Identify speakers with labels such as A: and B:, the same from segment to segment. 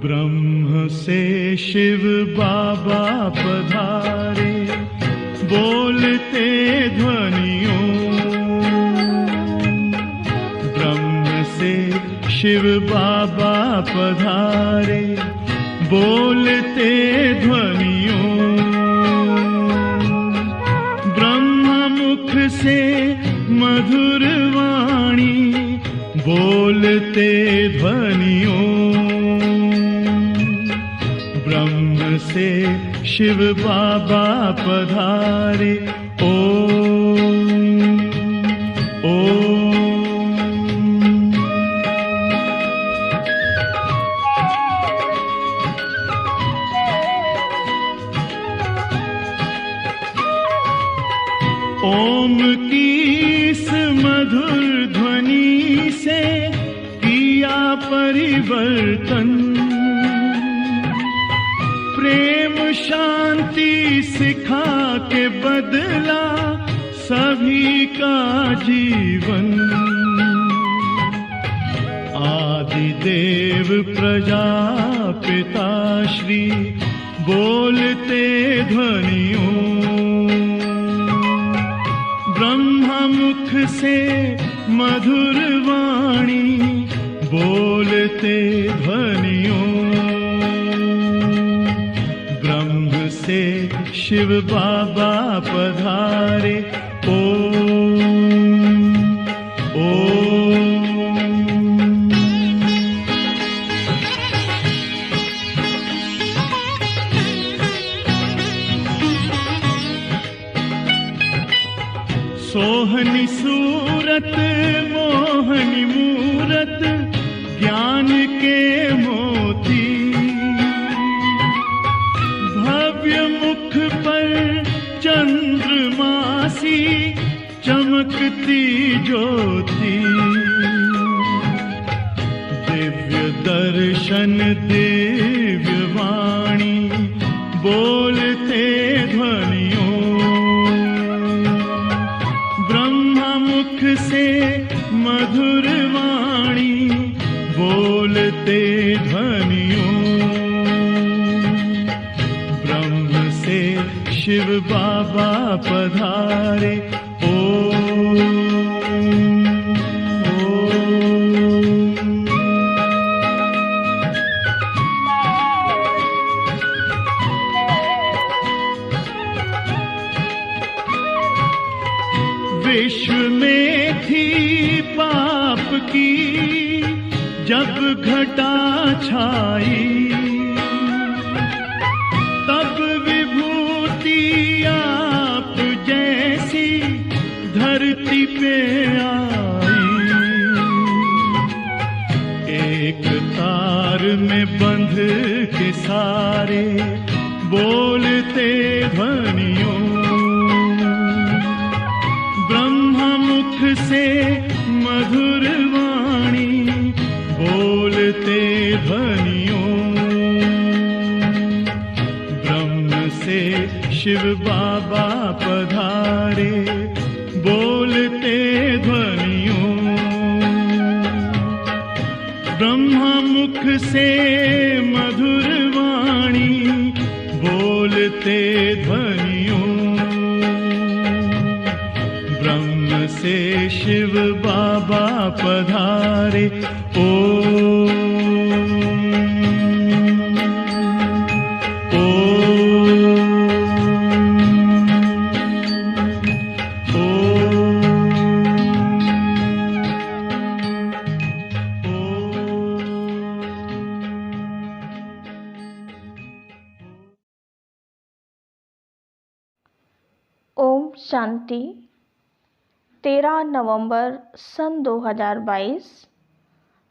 A: ब्रह्म से शिव बाबा पधारे, बोलते ध्वनियों। ब्रह्म से शिव बाबा पधारे, बोलते ध्वनियों। ब्रह्म मुख से मधुर वाणी, बोलते ध्वनियों। ब्रह्म से शिव बाबा पधारे, ओम ओम। ओम की इस मधुर ध्वनि से किया परिवर्तन। प्रेम शांति सिखा के बदला सभी का जीवन। आदिदेव प्रजापिता श्री बोलते ध्वनियों। ब्रह्मा मुख से मधुर वाणी, बोलते ध्वनियों। ब्रह्म से शिव बाबा पधारे, ओम ओम। सोहनी सूरत मोहनी मूरत, ज्ञान के मोती। भव्य मुख पर चंद्रमासी, चमकती ज्योति। दिव्य दर्शन दिव्य वाणी, बोलते ध्वनियों। ब्रह्मा मुख से मधुर वाणी, बोलते ध्वनियों। ब्रह्म से शिव बाबा पधारे, ओम ओम। विश्व में थी पाप की जब घटा छाई, तब विभूति आप जैसी धरती पे आई। एक तार में बंध के सारे, बोलते ध्वनियों। ब्रह्मा मुख से मधुर वाणी, बोलते ध्वनियों। ब्रह्म से शिव बाबा पधारे, बोलते ध्वनियों। ब्रह्मा मुख से मधुर वाणी, बोलते ध्वनियों। ब्रह्म से शिव बाबा पधारे, ओम
B: ओम शांति। 13 नवंबर सन 2022।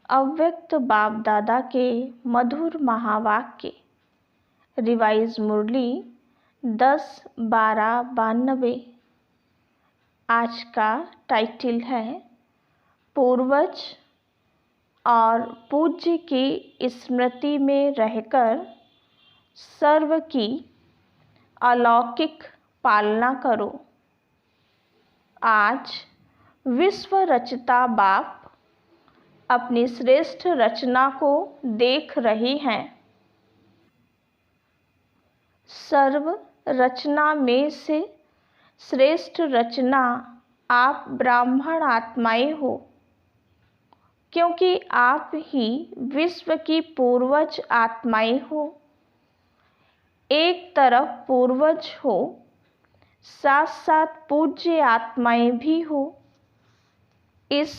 B: अव्यक्त बाप दादा के मधुर महावाक्य। रिवाइज मुरली 10/12/92। आज का टाइटल है पूर्वज और पूज्य की स्मृति में रहकर सर्व की अलौकिक पालना करो। आज विश्व रचता बाप अपनी श्रेष्ठ रचना को देख रहे हैं। सर्व रचना में से श्रेष्ठ रचना आप ब्राह्मण आत्माएं हो, क्योंकि आप ही विश्व की पूर्वज आत्माएं हो। एक तरफ पूर्वज हो, साथ साथ पूज्य आत्माएं भी हो। इस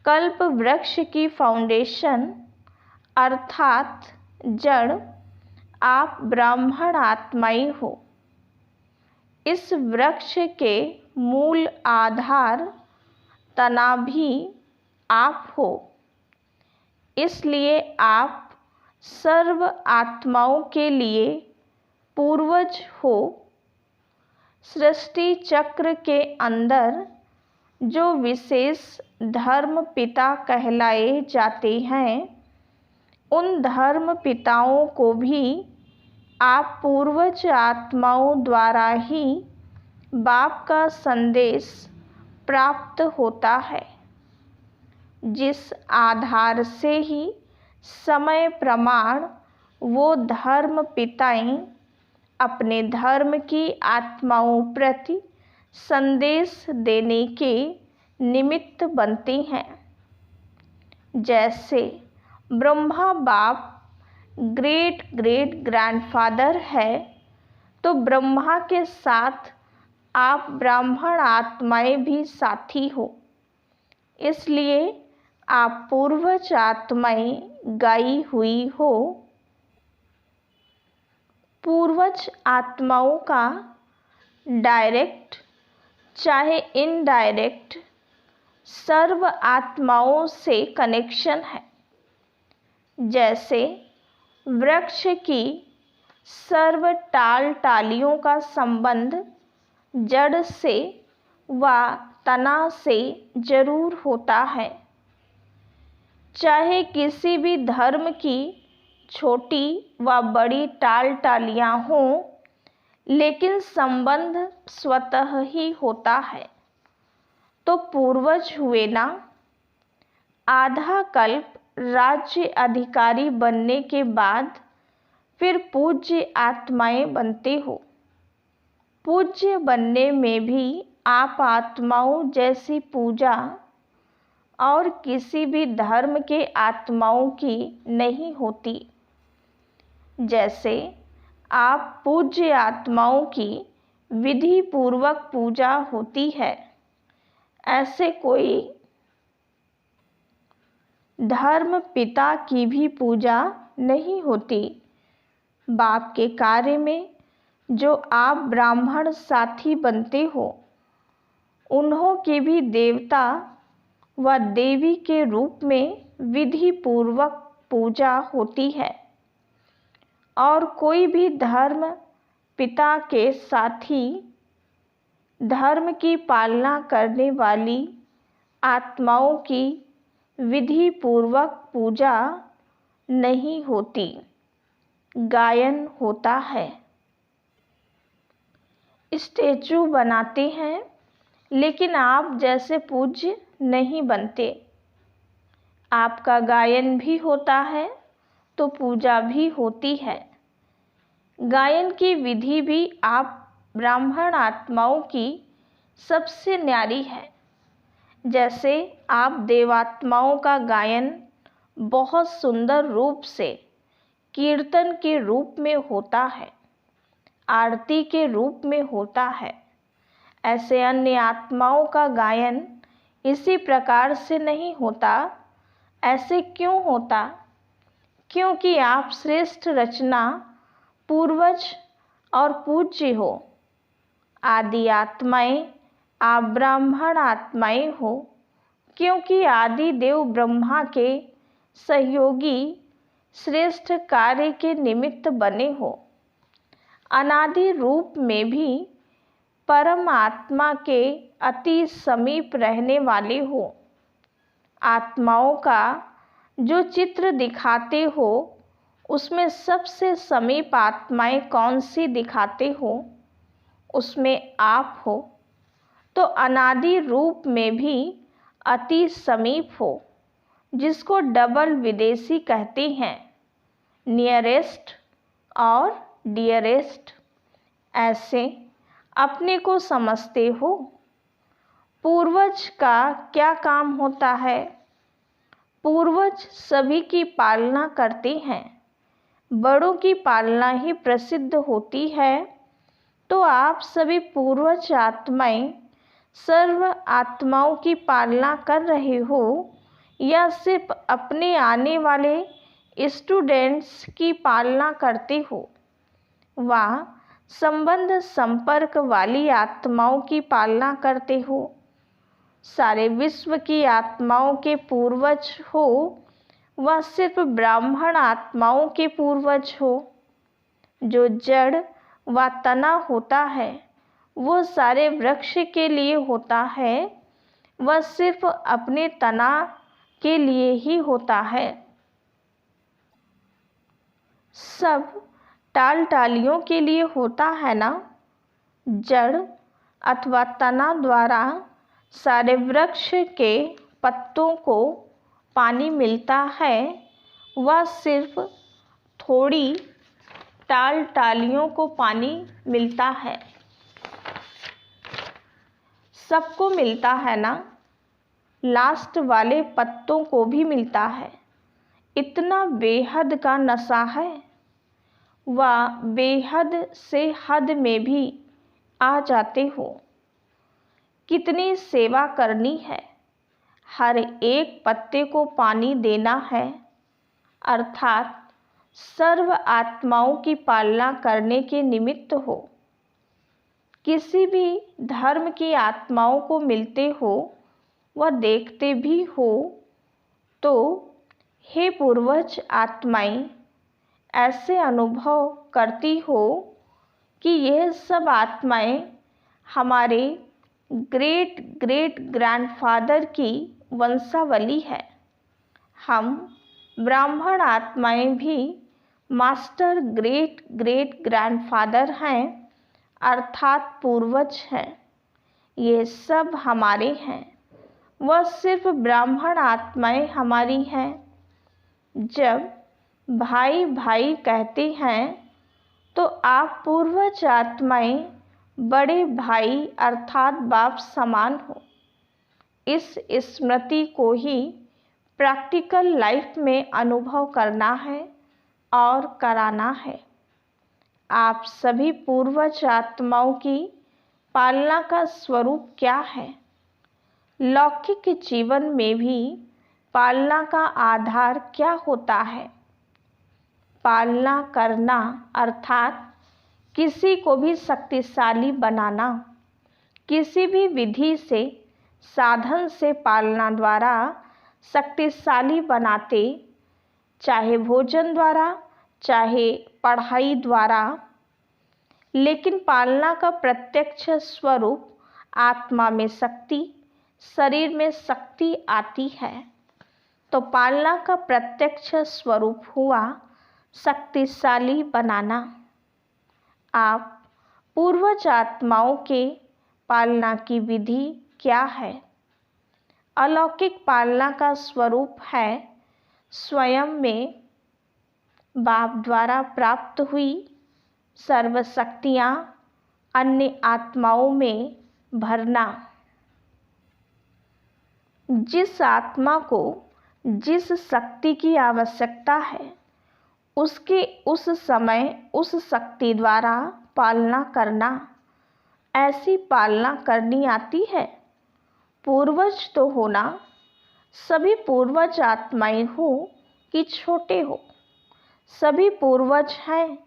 B: कल्प वृक्ष की फाउंडेशन अर्थात जड़ आप ब्राह्मण आत्माएं हो। इस वृक्ष के मूल आधार तना भी आप हो। इसलिए आप सर्व आत्माओं के लिए पूर्वज हो। सृष्टि चक्र के अंदर जो विशेष धर्म पिता कहलाए जाते हैं, उन धर्म पिताओं को भी आप पूर्वज आत्माओं द्वारा ही बाप का संदेश प्राप्त होता है, जिस आधार से ही समय प्रमाण वो धर्म पिताएं अपने धर्म की आत्माओं प्रति संदेश देने के निमित्त बनते हैं। जैसे ब्रह्मा बाप ग्रेट ग्रेट ग्रैंडफादर है, तो ब्रह्मा के साथ आप ब्राह्मण आत्माएं भी साथी हो। इसलिए आप पूर्वज आत्माएं गाई हुई हो। पूर्वज आत्माओं का डायरेक्ट चाहे इनडायरेक्ट सर्व आत्माओं से कनेक्शन है। जैसे वृक्ष की सर्व टाल टालियों का संबंध जड़ से व तना से जरूर होता है। चाहे किसी भी धर्म की छोटी व बड़ी टाल टालियाँ हों, लेकिन संबंध स्वतः ही होता है। तो पूर्वज हुए ना। आधा कल्प राज्य अधिकारी बनने के बाद फिर पूज्य आत्माएं बनते हो। पूज्य बनने में भी आप आत्माओं जैसी पूजा और किसी भी धर्म के आत्माओं की नहीं होती। जैसे आप पूज्य आत्माओं की विधि पूर्वक पूजा होती है, ऐसे कोई धर्म पिता की भी पूजा नहीं होती। बाप के कार्य में जो आप ब्राह्मण साथी बनते हो, उन्हों की भी देवता व देवी के रूप में विधि पूर्वक पूजा होती है। और कोई भी धर्म पिता के साथी धर्म की पालना करने वाली आत्माओं की विधि पूर्वक पूजा नहीं होती, गायन होता है। स्टैचू बनाते हैं, लेकिन आप जैसे पूज्य नहीं बनते। आपका गायन भी होता है तो पूजा भी होती है। गायन की विधि भी आप ब्राह्मण आत्माओं की सबसे न्यारी है। जैसे आप देवात्माओं का गायन बहुत सुंदर रूप से कीर्तन के रूप में होता है, आरती के रूप में होता है, ऐसे अन्य आत्माओं का गायन इसी प्रकार से नहीं होता। ऐसे क्यों होता? क्योंकि आप श्रेष्ठ रचना पूर्वज और पूज्य हो। आदि आत्माएं आप ब्राह्मण आत्माएं हो, क्योंकि आदि देव ब्रह्मा के सहयोगी श्रेष्ठ कार्य के निमित्त बने हो। अनादि रूप में भी परम आत्मा के अति समीप रहने वाले हो। आत्माओं का जो चित्र दिखाते हो उसमें सबसे समीप आत्माएं कौन सी दिखाते हो, उसमें आप हो। तो अनादि रूप में भी अति समीप हो, जिसको डबल विदेशी कहते हैं, नियरेस्ट और डियरेस्ट। ऐसे अपने को समझते हो। पूर्वज का क्या काम होता है? पूर्वज सभी की पालना करते हैं। बड़ों की पालना ही प्रसिद्ध होती है। तो आप सभी पूर्वज आत्माएं सर्व आत्माओं की पालना कर रहे हो या सिर्फ अपने आने वाले स्टूडेंट्स की पालना करते हो? वह संबंध संपर्क वाली आत्माओं की पालना करते हो। सारे विश्व की आत्माओं के पूर्वज हो वह सिर्फ ब्राह्मण आत्माओं के पूर्वज हो। जो जड़ व तना होता है वो सारे वृक्ष के लिए होता है, वह सिर्फ अपने तना के लिए ही होता है। सब टाल टालियों के लिए होता है ना। जड़ अथवा तना द्वारा सारे वृक्ष के पत्तों को पानी मिलता है, वह सिर्फ थोड़ी टाल टालियों को पानी मिलता है। सबको मिलता है ना, लास्ट वाले पत्तों को भी मिलता है। इतना बेहद का नशा है, वह बेहद से हद में भी आ जाते हो। कितनी सेवा करनी है, हर एक पत्ते को पानी देना है, अर्थात सर्व आत्माओं की पालना करने के निमित्त हो। किसी भी धर्म की आत्माओं को मिलते हो व देखते भी हो तो हे पूर्वज आत्माएं ऐसे अनुभव करती हो कि यह सब आत्माएं हमारे ग्रेट ग्रेट ग्रैंडफादर की वंशावली है। हम ब्राह्मण आत्माएं भी मास्टर ग्रेट ग्रेट ग्रैंडफादर हैं, अर्थात पूर्वज हैं। ये सब हमारे हैं, वह सिर्फ ब्राह्मण आत्माएं हमारी हैं। जब भाई भाई कहते हैं तो आप पूर्वज आत्माएं बड़े भाई अर्थात बाप समान हो। इस स्मृति को ही प्रैक्टिकल लाइफ में अनुभव करना है और कराना है। आप सभी पूर्वज आत्माओं की पालना का स्वरूप क्या है? लौकिक जीवन में भी पालना का आधार क्या होता है? पालना करना अर्थात किसी को भी शक्तिशाली बनाना। किसी भी विधि से साधन से पालना द्वारा शक्तिशाली बनाते, चाहे भोजन द्वारा चाहे पढ़ाई द्वारा। लेकिन पालना का प्रत्यक्ष स्वरूप आत्मा में शक्ति, शरीर में शक्ति आती है। तो पालना का प्रत्यक्ष स्वरूप हुआ शक्तिशाली बनाना। आप पूर्वज आत्माओं के पालना की विधि क्या है? अलौकिक पालना का स्वरूप है स्वयं में बाप द्वारा प्राप्त हुई सर्वशक्तियाँ अन्य आत्माओं में भरना। जिस आत्मा को जिस शक्ति की आवश्यकता है उसके उस समय उस शक्ति द्वारा पालना करना। ऐसी पालना करनी आती है। पूर्वज तो होना, सभी पूर्वज आत्माएं हो कि छोटे हो, सभी पूर्वज हैं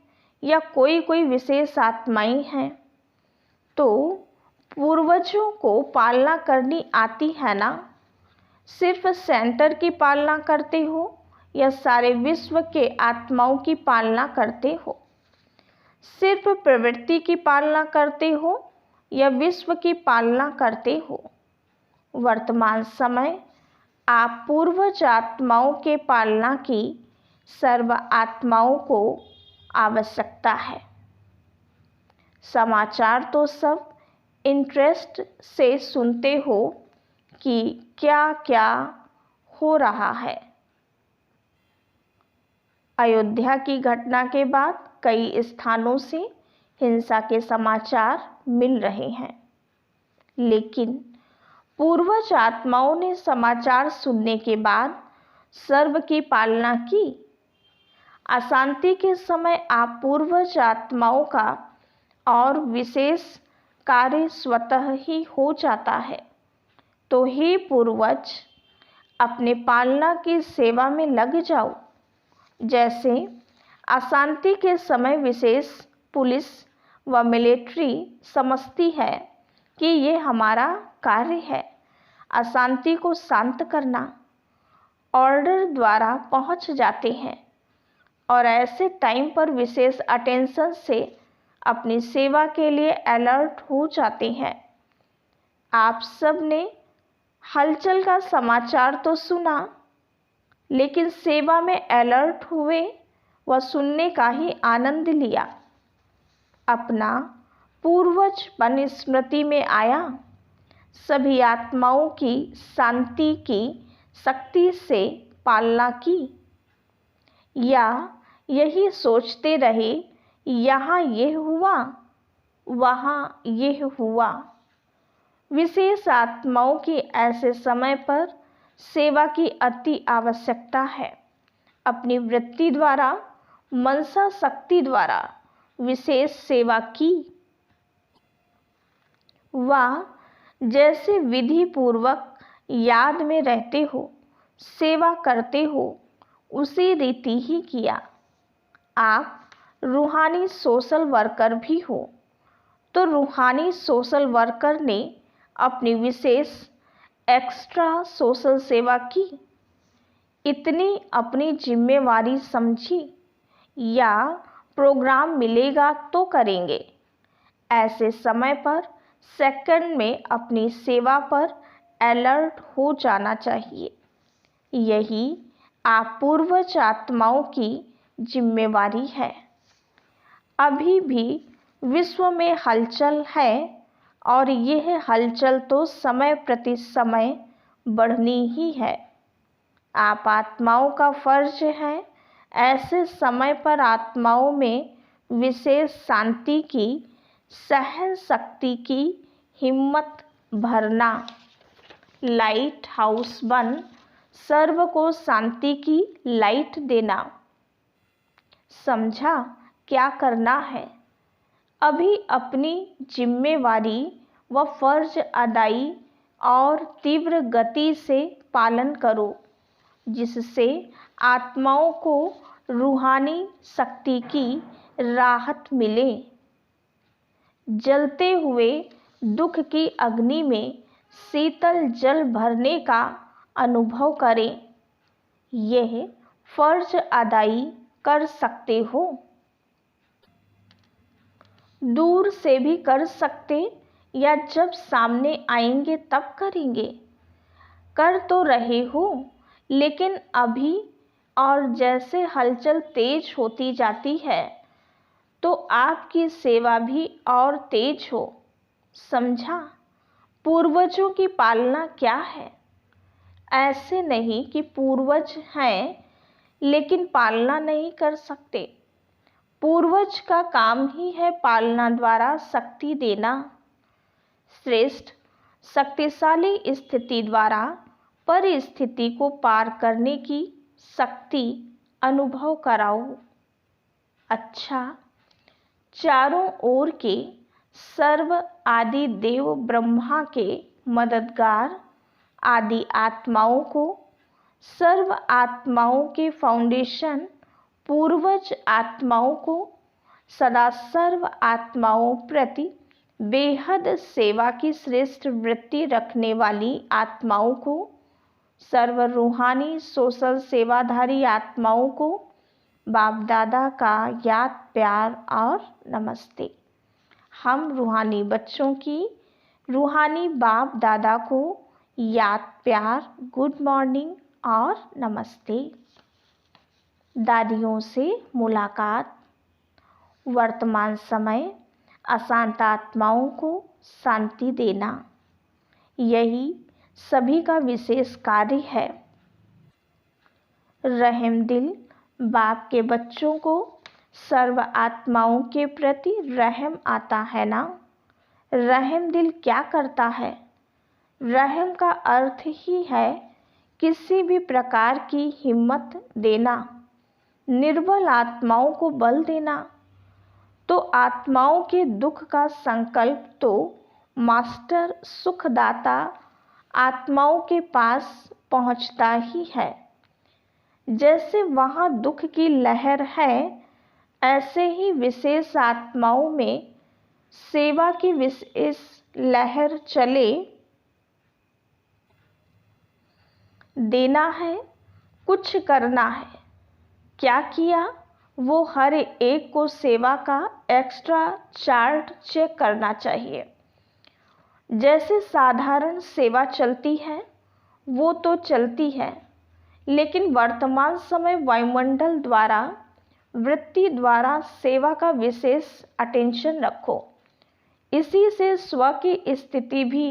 B: या कोई कोई विशेष आत्माएं हैं। तो पूर्वजों को पालना करनी आती है ना? सिर्फ सेंटर की पालना करते हो या सारे विश्व के आत्माओं की पालना करते हो? सिर्फ प्रवृत्ति की पालना करते हो या विश्व की पालना करते हो? वर्तमान समय आप पूर्वज आत्माओं के पालना की सर्व आत्माओं को आवश्यकता है। समाचार तो सब इंटरेस्ट से सुनते हो कि क्या क्या हो रहा है। अयोध्या की घटना के बाद कई स्थानों से हिंसा के समाचार मिल रहे हैं, लेकिन पूर्वज आत्माओं ने समाचार सुनने के बाद सर्व की पालना की। अशांति के समय आप पूर्वज आत्माओं का और विशेष कार्य स्वतः ही हो जाता है। तो हे पूर्वज, अपने पालना की सेवा में लग जाओ। जैसे अशांति के समय विशेष पुलिस व मिलिट्री समझती है कि ये हमारा कार्य है अशांति को शांत करना, ऑर्डर द्वारा पहुंच जाते हैं और ऐसे टाइम पर विशेष अटेंशन से अपनी सेवा के लिए अलर्ट हो जाते हैं। आप सब ने हलचल का समाचार तो सुना, लेकिन सेवा में अलर्ट हुए व सुनने का ही आनंद लिया। अपना पूर्वजपन स्मृति में आया। सभी आत्माओं की शांति की शक्ति से पालना की, या यही सोचते रहे यहाँ ये हुआ वहाँ ये हुआ। विशेष आत्माओं की ऐसे समय पर सेवा की अति आवश्यकता है। अपनी वृत्ति द्वारा, मनसा शक्ति द्वारा विशेष सेवा की। वह जैसे विधि पूर्वक याद में रहते हो, सेवा करते हो, उसी रीति ही किया। आप रूहानी सोशल वर्कर भी हो, तो रूहानी सोशल वर्कर ने अपनी विशेष एक्स्ट्रा सोशल सेवा की। इतनी अपनी जिम्मेवारी समझी, या प्रोग्राम मिलेगा तो करेंगे। ऐसे समय पर सेकंड में अपनी सेवा पर अलर्ट हो जाना चाहिए। यही आप पूर्वज आत्माओं की जिम्मेवारी है। अभी भी विश्व में हलचल है और यह हलचल तो समय प्रति समय बढ़नी ही है। आप आत्माओं का फर्ज है ऐसे समय पर आत्माओं में विशेष शांति की, सहन शक्ति की हिम्मत भरना। लाइट हाउस बन सर्व को शांति की लाइट देना। समझा क्या करना है? अभी अपनी जिम्मेवारी व फर्ज अदाई और तीव्र गति से पालन करो, जिससे आत्माओं को रूहानी शक्ति की राहत मिले। जलते हुए दुख की अग्नि में शीतल जल भरने का अनुभव करें। यह फर्ज अदाई कर सकते हो। दूर से भी कर सकते, या जब सामने आएंगे तब करेंगे। कर तो रहे हो, लेकिन अभी और जैसे हलचल तेज होती जाती है तो आपकी सेवा भी और तेज हो। समझा? पूर्वजों की पालना क्या है? ऐसे नहीं कि पूर्वज हैं लेकिन पालना नहीं कर सकते। पूर्वज का काम ही है पालना द्वारा शक्ति देना। श्रेष्ठ शक्तिशाली स्थिति द्वारा परिस्थिति को पार करने की शक्ति अनुभव कराओ। अच्छा, चारों ओर के सर्व आदि देव ब्रह्मा के मददगार आदि आत्माओं को, सर्व आत्माओं के फाउंडेशन पूर्वज आत्माओं को, सदा सर्व आत्माओं प्रति बेहद सेवा की श्रेष्ठ वृत्ति रखने वाली आत्माओं को, सर्व रूहानी सोशल सेवाधारी आत्माओं को बाप दादा का याद, प्यार और नमस्ते। हम रूहानी बच्चों की रूहानी बाप दादा को याद प्यार, गुड मॉर्निंग और नमस्ते। दादियों से मुलाकात। वर्तमान समय अशांत आत्माओं को शांति देना, यही सभी का विशेष कार्य है। रहम दिल बाप के बच्चों को सर्व आत्माओं के प्रति रहम आता है ना। रहम दिल क्या करता है? रहम का अर्थ ही है किसी भी प्रकार की हिम्मत देना, निर्बल आत्माओं को बल देना। तो आत्माओं के दुख का संकल्प तो मास्टर सुखदाता आत्माओं के पास पहुंचता ही है। जैसे वहाँ दुख की लहर है, ऐसे ही विशेष आत्माओं में सेवा की विशेष लहर चले। देना है, कुछ करना है। क्या किया? वो हर एक को सेवा का एक्स्ट्रा चार्ट चेक करना चाहिए। जैसे साधारण सेवा चलती है वो तो चलती है, लेकिन वर्तमान समय वायुमंडल द्वारा वृत्ति द्वारा सेवा का विशेष अटेंशन रखो। इसी से स्व की स्थिति भी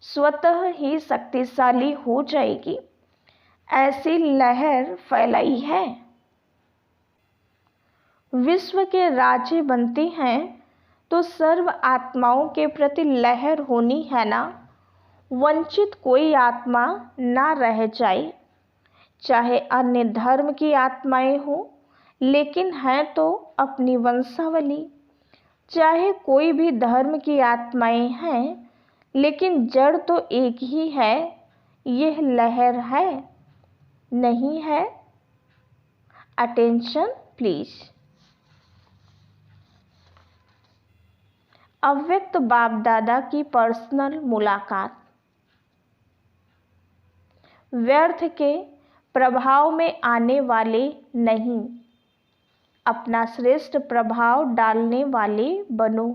B: स्वतः ही शक्तिशाली हो जाएगी। ऐसी लहर फैलाई है। विश्व के राज्य बनते हैं तो सर्व आत्माओं के प्रति लहर होनी है ना। वंचित कोई आत्मा ना रह जाए, चाहे अन्य धर्म की आत्माएं हो, लेकिन है तो अपनी वंशावली। चाहे कोई भी धर्म की आत्माएं हैं, लेकिन जड़ तो एक ही है। यह लहर है, नहीं है? Attention please. अव्यक्त बाप दादा की पर्सनल मुलाकात। व्यर्थ के प्रभाव में आने वाले नहीं, अपना श्रेष्ठ प्रभाव डालने वाले बनो।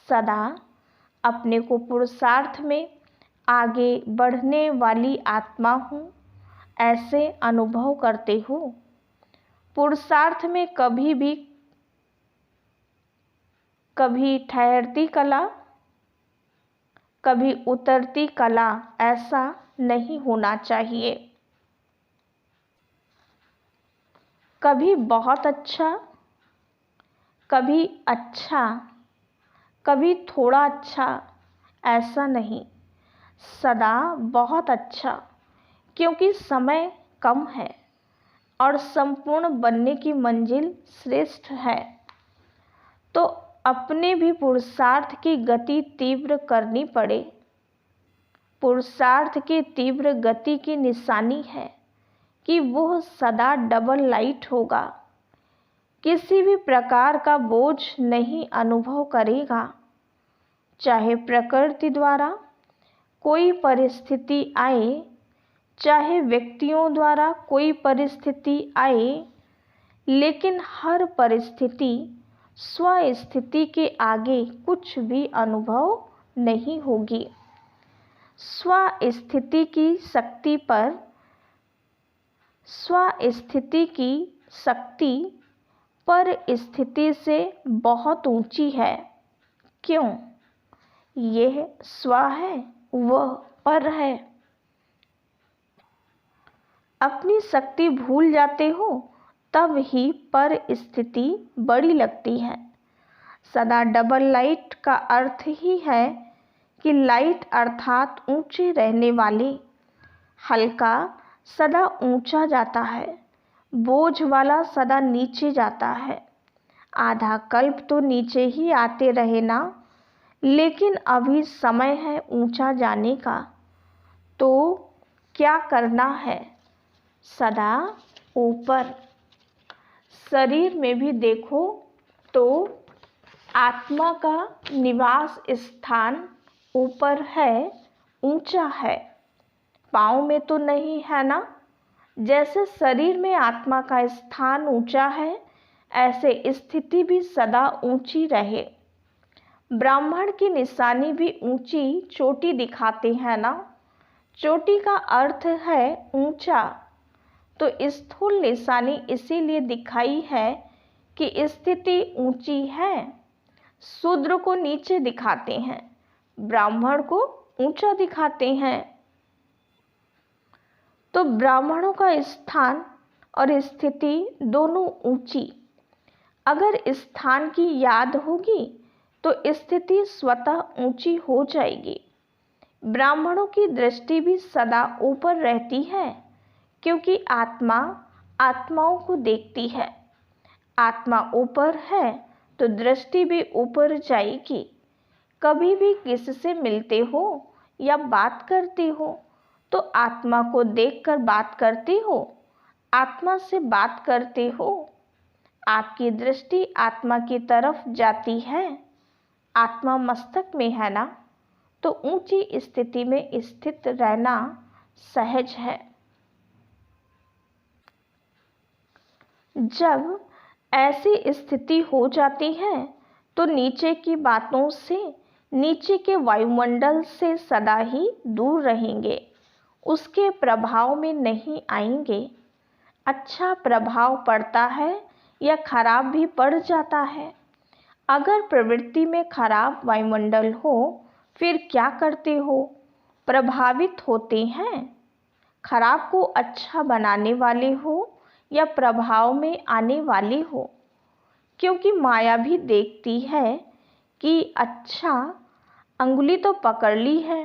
B: सदा अपने को पुरुषार्थ में आगे बढ़ने वाली आत्मा हूँ, ऐसे अनुभव करते हो। पुरुषार्थ में कभी ठहरती कला, कभी उतरती कला, ऐसा नहीं होना चाहिए। कभी बहुत अच्छा, कभी थोड़ा अच्छा, ऐसा नहीं। सदा बहुत अच्छा, क्योंकि समय कम है और संपूर्ण बनने की मंजिल श्रेष्ठ है। तो अपने भी पुरुषार्थ की गति तीव्र करनी पड़े। पुरुषार्थ की तीव्र गति की निशानी है कि वह सदा डबल लाइट होगा। किसी भी प्रकार का बोझ नहीं अनुभव करेगा। चाहे प्रकृति द्वारा कोई परिस्थिति आए, चाहे व्यक्तियों द्वारा कोई परिस्थिति आए, लेकिन हर परिस्थिति स्वस्थिति के आगे कुछ भी अनुभव नहीं होगी। स्वस्थिति की शक्ति पर स्थिति से बहुत ऊंची है। क्यों? यह स्व है, वह पर है। अपनी शक्ति भूल जाते हो तब ही पर स्थिति बड़ी लगती है। सदा डबल लाइट का अर्थ ही है कि लाइट अर्थात ऊंचे रहने वाले। हल्का सदा ऊंचा जाता है, बोझ वाला सदा नीचे जाता है। आधा कल्प तो नीचे ही आते रहे ना, लेकिन अभी समय है ऊंचा जाने का। तो क्या करना है? सदा ऊपर। शरीर में भी देखो तो आत्मा का निवास स्थान ऊपर है, ऊंचा है। पाँव में तो नहीं है ना। जैसे शरीर में आत्मा का स्थान ऊंचा है, ऐसे स्थिति भी सदा ऊंची रहे। ब्राह्मण की निशानी भी ऊंची चोटी दिखाते हैं ना। चोटी का अर्थ है ऊंचा, तो स्थूल निशानी इसीलिए दिखाई है कि स्थिति ऊंची है। शूद्र को नीचे दिखाते हैं, ब्राह्मण को ऊंचा दिखाते हैं। तो ब्राह्मणों का स्थान और स्थिति दोनों ऊंची। अगर स्थान की याद होगी तो स्थिति स्वतः ऊंची हो जाएगी। ब्राह्मणों की दृष्टि भी सदा ऊपर रहती है, क्योंकि आत्मा आत्माओं को देखती है। आत्मा ऊपर है तो दृष्टि भी ऊपर जाएगी। कभी भी किससे मिलते हो या बात करते हो तो आत्मा को देखकर बात करते हो, आत्मा से बात करते हो। आपकी दृष्टि आत्मा की तरफ जाती है। आत्मा मस्तक में है ना, तो ऊंची स्थिति में स्थित रहना सहज है। जब ऐसी स्थिति हो जाती है तो नीचे की बातों से, नीचे के वायुमंडल से सदा ही दूर रहेंगे, उसके प्रभाव में नहीं आएंगे। अच्छा प्रभाव पड़ता है या खराब भी पड़ जाता है। अगर प्रवृत्ति में खराब वायुमंडल हो फिर क्या करते हो? प्रभावित होते हैं। खराब को अच्छा बनाने वाले हो या प्रभाव में आने वाले हो? क्योंकि माया भी देखती है कि अच्छा अंगुली तो पकड़ ली है,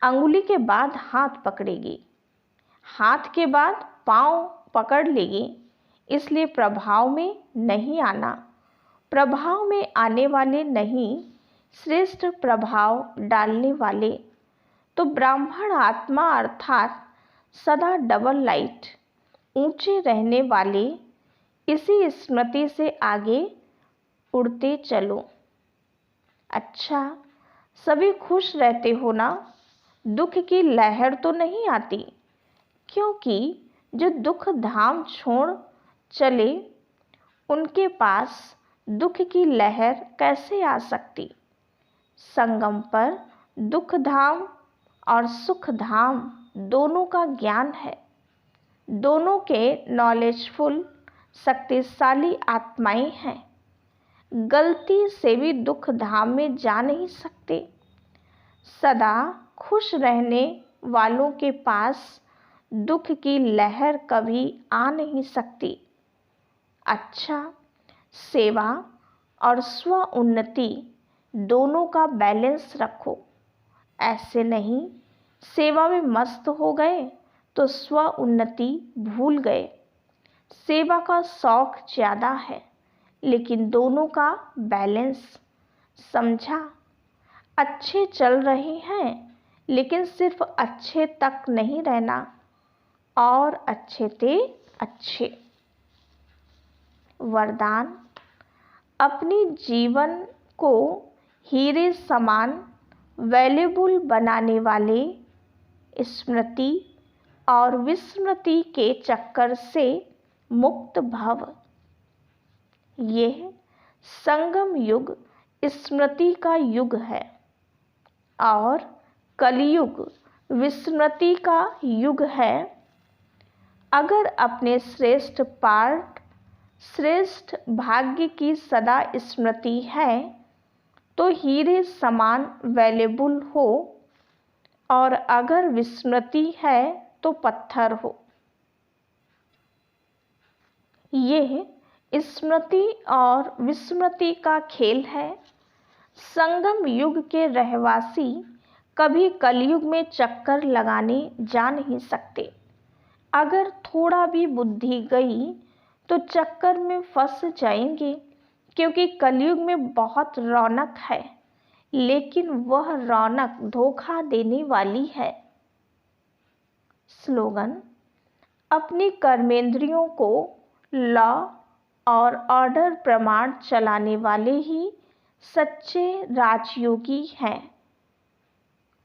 B: अंगुली के बाद हाथ पकड़ेगी, हाथ के बाद पाँव पकड़ लेगी, इसलिए प्रभाव में नहीं आना। प्रभाव में आने वाले नहीं, श्रेष्ठ प्रभाव डालने वाले। तो ब्राह्मण आत्मा अर्थात सदा डबल लाइट, ऊंचे रहने वाले, इसी स्मृति से आगे उड़ते चलो। अच्छा, सभी खुश रहते हो ना? दुख की लहर तो नहीं आती, क्योंकि जो दुख धाम छोड़ चले उनके पास दुख की लहर कैसे आ सकती? संगम पर दुख धाम और सुख धाम दोनों का ज्ञान है। दोनों के नॉलेजफुल शक्तिशाली आत्माएं हैं। गलती से भी दुख धाम में जा नहीं सकते। सदा खुश रहने वालों के पास दुख की लहर कभी आ नहीं सकती। अच्छा, सेवा और स्व उन्नति दोनों का बैलेंस रखो। ऐसे नहीं सेवा में मस्त हो गए तो स्व उन्नति भूल गए। सेवा का शौक ज़्यादा है, लेकिन दोनों का बैलेंस समझा। अच्छे चल रहे हैं, लेकिन सिर्फ अच्छे तक नहीं रहना, और अच्छे ते अच्छे। वरदान: अपनी जीवन को हीरे समान वैल्यूबल बनाने वाले स्मृति और विस्मृति के चक्कर से मुक्त भव। यह संगम युग स्मृति का युग है और कलयुग विस्मृति का युग है। अगर अपने श्रेष्ठ पार्ट, श्रेष्ठ भाग्य की सदा स्मृति है तो हीरे समान वैल्यूबल हो, और अगर विस्मृति है तो पत्थर हो। यह स्मृति और विस्मृति का खेल है। संगम युग के रहवासी कभी कलयुग में चक्कर लगाने जा नहीं सकते। अगर थोड़ा भी बुद्धि गई तो चक्कर में फंस जाएंगे, क्योंकि कलयुग में बहुत रौनक है, लेकिन वह रौनक धोखा देने वाली है। स्लोगन: अपनी कर्मेंद्रियों को लॉ और ऑर्डर प्रमाण चलाने वाले ही सच्चे राजयोगी हैं।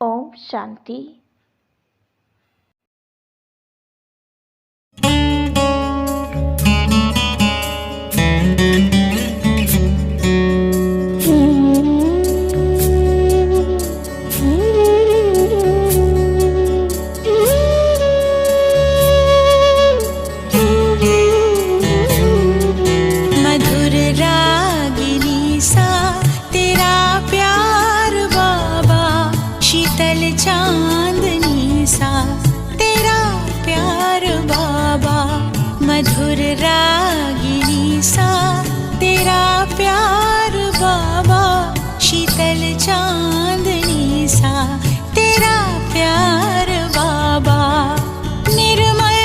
B: ओम शांति।
C: सा तेरा प्यार बाबा, शीतल चांदनी सा तेरा प्यार बाबा। निर्मल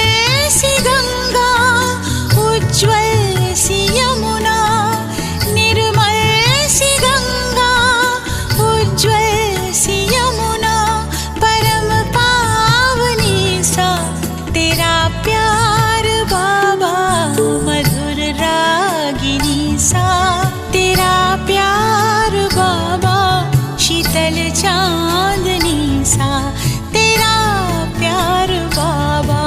C: सी गंगा, उज्ज्वल सी यमुना, निर्मल सी गंगा, उज्ज्वल सी यमुना, परम पावनी सा तेरा प्यार बाबा, मधुर रागिनी सा तेरा प्यार बाबा, शीतल चांदनी सा तेरा प्यार बाबा।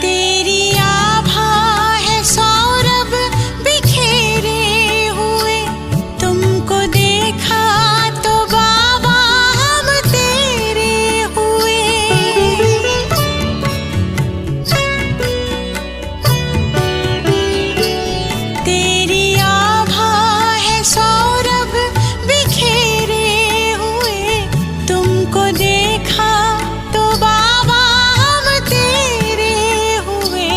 C: तेरी आभा है सौरभ बिखेरे हुए, तुमको देखा तो बाबा हम तेरे हुए। तेरी आभा है सौरभ बिखेरे हुए, तुमको देखा तो बाबा हम तेरे हुए।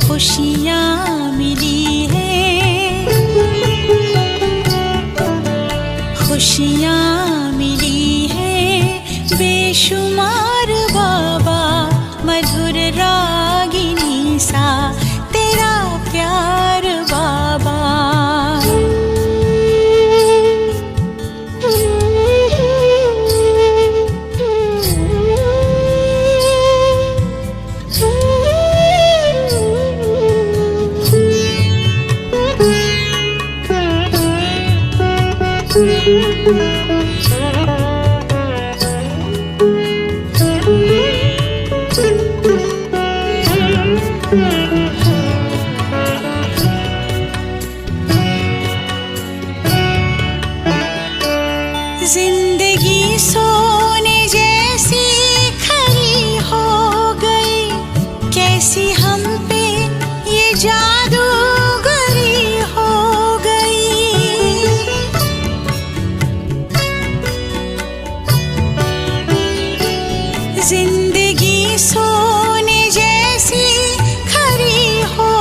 C: खुशियाँ मिली है, खुशियाँ मिली है बेशुमार बाबा, मधुर रागिनी सा तेरा प्यार बाबा। जिंदगी सोने जैसी खरी हो गई, कैसी हम पे ये जादूगरी हो गई। जिंदगी सोने जैसी खरी हो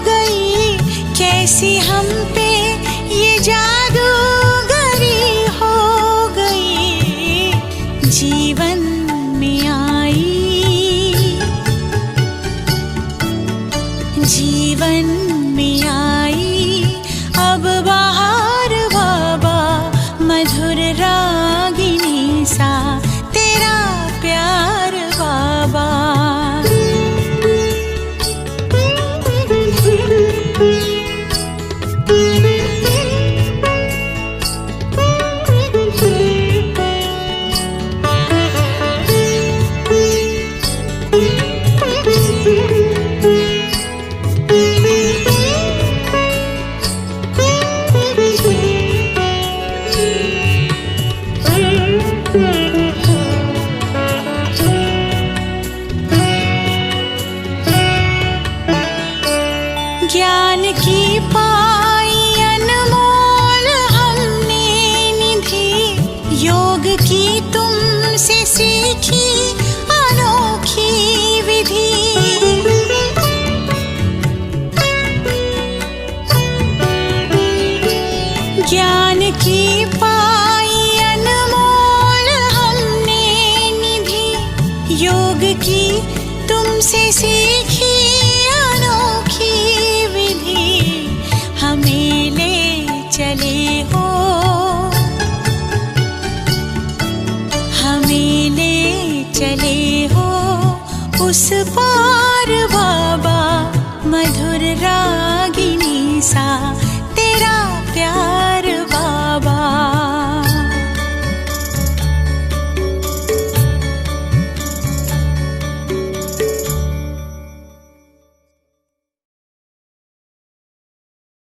C: गई, कैसी हम पे ये जादूगरी हो गई। जीवन में आई, जीवन में आई अब बहार बाबा, मधुर रागिनी सा तेरा प्यार बाबा। ज्ञान की पाई अनमोल हमने निधि, योग की तुमसे सीखी अनोखी विधि। ज्ञान की पाई अनमोल हमने निधि, योग की तुमसे सीखी अनोखी विधि। हमें ले चले हो, हमें ले चले हो उस पार बाबा, मधुर रागिनी सा